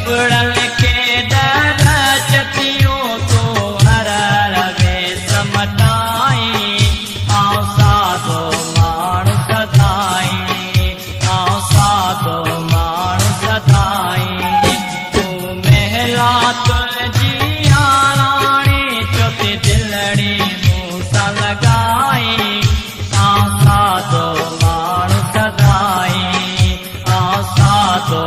कपड़न के दरचतियों तो हर रवे समताई आउ साधो माण्हू सदाई आउ साधो माण्हू सदाई तू महला तुंहिंजी याराणी चोती दिलड़ी मूंसां लॻाई आउ साधो माण्हू सदाई आउ साधो